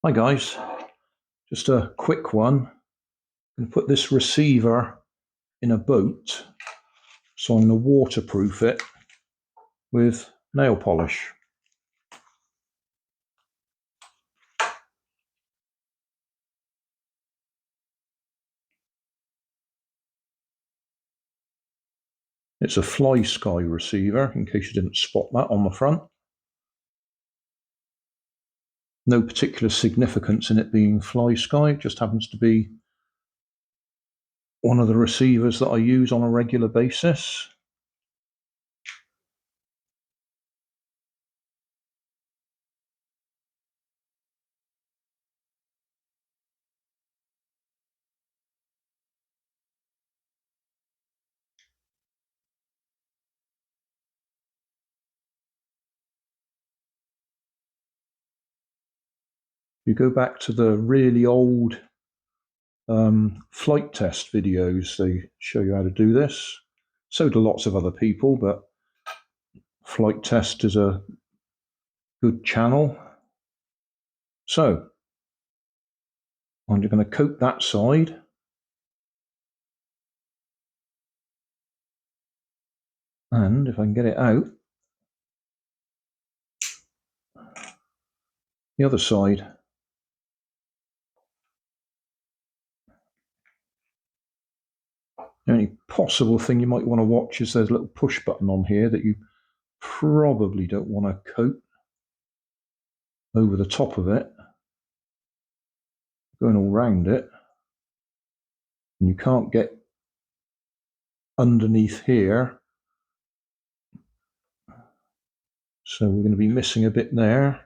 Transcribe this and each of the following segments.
Hi guys, just a quick one. I'm going to put this receiver in a boat, so I'm going to waterproof it with nail polish. It's a FlySky receiver, in case you didn't spot that on the front. No particular significance in it being FlySky, it just happens to be one of the receivers that I use on a regular basis. You go back to the really old flight test videos, they show you how to do this. So do lots of other people, but Flight Test is a good channel. So I'm going to coat that side. And if I can get it out, the other side. The only possible thing you might want to watch is there's a little push button on here that you probably don't want to coat over the top of it, going all round it, and you can't get underneath here, so we're going to be missing a bit there.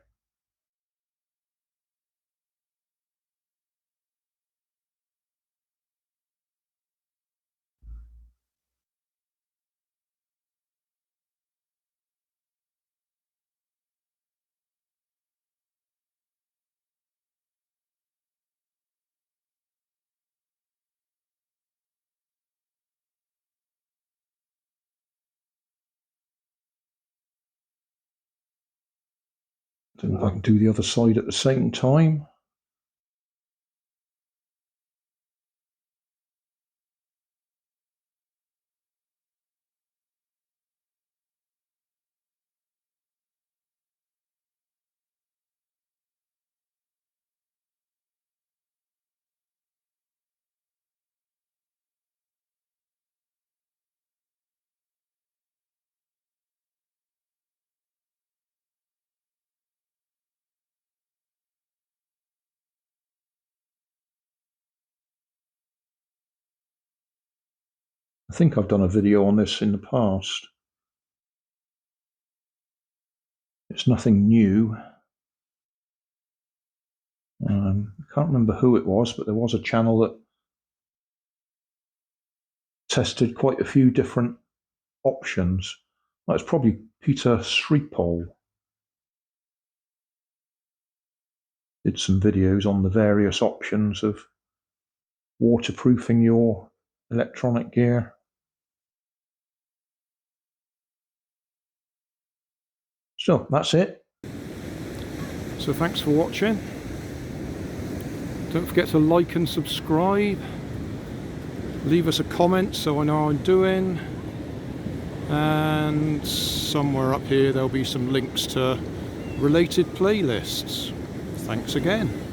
Don't know if I can do the other side at the same time. I think I've done a video on this in the past. It's nothing new. I can't remember who it was, but there was a channel that tested quite a few different options. That's probably Peter Sripol. Did some videos on the various options of waterproofing your electronic gear. So that's it. So thanks for watching. Don't forget to like and subscribe. Leave us a comment so I know how I'm doing. And somewhere up here there'll be some links to related playlists. Thanks again.